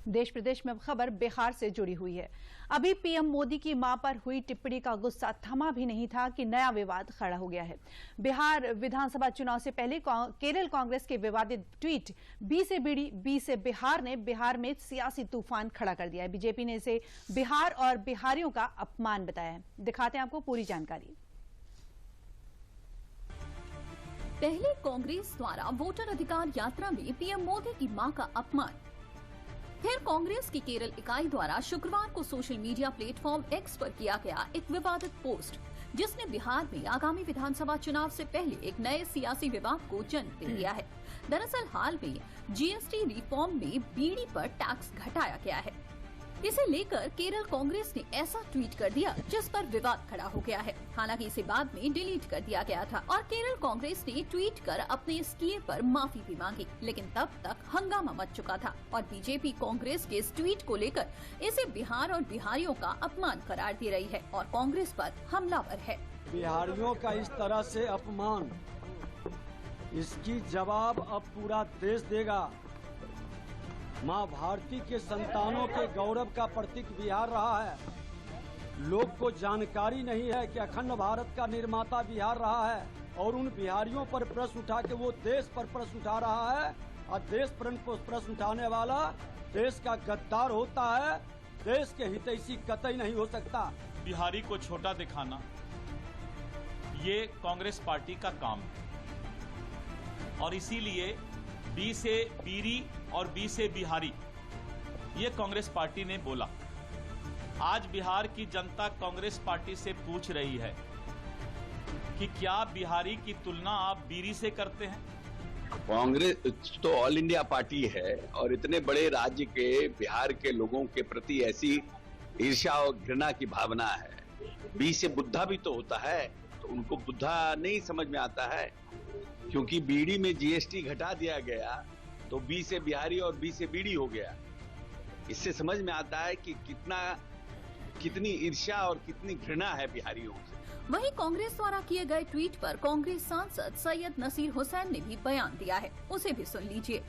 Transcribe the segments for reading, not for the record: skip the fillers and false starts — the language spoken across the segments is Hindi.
देश प्रदेश में अब खबर बिहार से जुड़ी हुई है। अभी पीएम मोदी की मां पर हुई टिप्पणी का गुस्सा थमा भी नहीं था कि नया विवाद खड़ा हो गया है। बिहार विधानसभा चुनाव से पहले केरल कांग्रेस के विवादित ट्वीट बी से बीड़ी बी से बिहार ने बिहार में सियासी तूफान खड़ा कर दिया है। बीजेपी ने इसे बिहार और बिहारियों का अपमान बताया है। दिखाते हैं आपको पूरी जानकारी। पहले कांग्रेस द्वारा वोटर अधिकार यात्रा में पीएम मोदी की मां का अपमान, फिर कांग्रेस की केरल इकाई द्वारा शुक्रवार को सोशल मीडिया प्लेटफॉर्म एक्स पर किया गया एक विवादित पोस्ट, जिसने बिहार में आगामी विधानसभा चुनाव से पहले एक नए सियासी विवाद को जन्म दे दिया है। दरअसल हाल में जीएसटी रिफॉर्म में बीड़ी पर टैक्स घटाया गया है। इसे लेकर केरल कांग्रेस ने ऐसा ट्वीट कर दिया जिस पर विवाद खड़ा हो गया है। हालांकि इसे बाद में डिलीट कर दिया गया था और केरल कांग्रेस ने ट्वीट कर अपने इस किए पर माफी भी मांगी, लेकिन तब तक हंगामा मच चुका था और बीजेपी कांग्रेस के इस ट्वीट को लेकर इसे बिहार और बिहारियों का अपमान करार दे रही है और कांग्रेस पर हमलावर है। बिहारियों का इस तरह से अपमान, इसकी जवाब अब पूरा देश देगा। माँ भारती के संतानों के गौरव का प्रतीक बिहार रहा है। लोग को जानकारी नहीं है कि अखंड भारत का निर्माता बिहार रहा है और उन बिहारियों पर प्रश्न उठा के वो देश पर प्रश्न उठा रहा है और देश पर प्रश्न उठाने वाला देश का गद्दार होता है। देश के हितैषी कतई नहीं हो सकता। बिहारी को छोटा दिखाना ये कांग्रेस पार्टी का काम है और इसीलिए बी से बीरी और बी से बिहारी ये कांग्रेस पार्टी ने बोला। आज बिहार की जनता कांग्रेस पार्टी से पूछ रही है कि क्या बिहारी की तुलना आप बीरी से करते हैं? कांग्रेस तो ऑल इंडिया पार्टी है और इतने बड़े राज्य के बिहार के लोगों के प्रति ऐसी ईर्ष्या और घृणा की भावना है। बी से बुद्धा भी तो होता है, तो उनको बुद्धा नहीं समझ में आता है। क्योंकि बीड़ी में जीएसटी घटा दिया गया तो बी से बिहारी और बी से बीड़ी हो गया। इससे समझ में आता है कि कितनी ईर्ष्या और कितनी घृणा है बिहारियों से। वहीं कांग्रेस द्वारा किए गए ट्वीट पर कांग्रेस सांसद सैयद नसीर हुसैन ने भी बयान दिया है, उसे भी सुन लीजिए।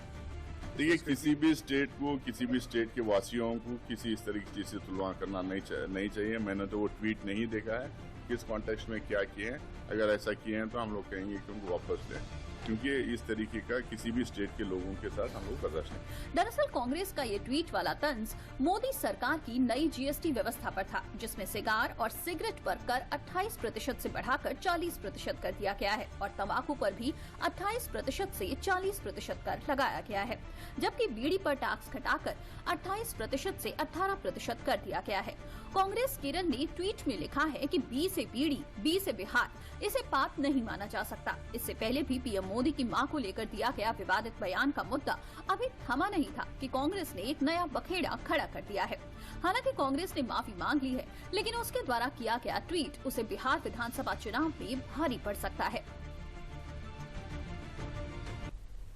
देखिए, किसी भी स्टेट को, किसी भी स्टेट के वासियों को किसी इस तरीके से तुलना करना नहीं चाहिए। मैंने तो वो ट्वीट नहीं देखा है किस कॉन्टेक्स्ट में क्या किए हैं। अगर ऐसा किए हैं तो हम लोग कहेंगे कि उनको वापस लें, क्योंकि इस तरीके का किसी भी स्टेट के लोगों के साथ हम लोग बर्दाश्त नहीं। दरअसल कांग्रेस का ये ट्वीट वाला तंज मोदी सरकार की नई जीएसटी व्यवस्था पर था, जिसमें सिगार और सिगरेट पर कर 28% से बढ़ाकर 40% कर दिया गया है और तंबाकू पर भी 28% से 40% कर लगाया गया है, जबकि बीड़ी पर टैक्स घटाकर 28% से 18% कर दिया गया है। कांग्रेस केरल ने ट्वीट में लिखा है कि बी से बीड़ी बी से बिहार, इसे पाप नहीं माना जा सकता। इससे पहले भी पीएम मोदी की मां को लेकर दिया गया विवादित बयान का मुद्दा अभी थमा नहीं था कि कांग्रेस ने एक नया बखेड़ा खड़ा कर दिया है। हालांकि कांग्रेस ने माफी मांग ली है, लेकिन उसके द्वारा किया गया ट्वीट उसे बिहार विधानसभा चुनाव में भारी पड़ सकता है।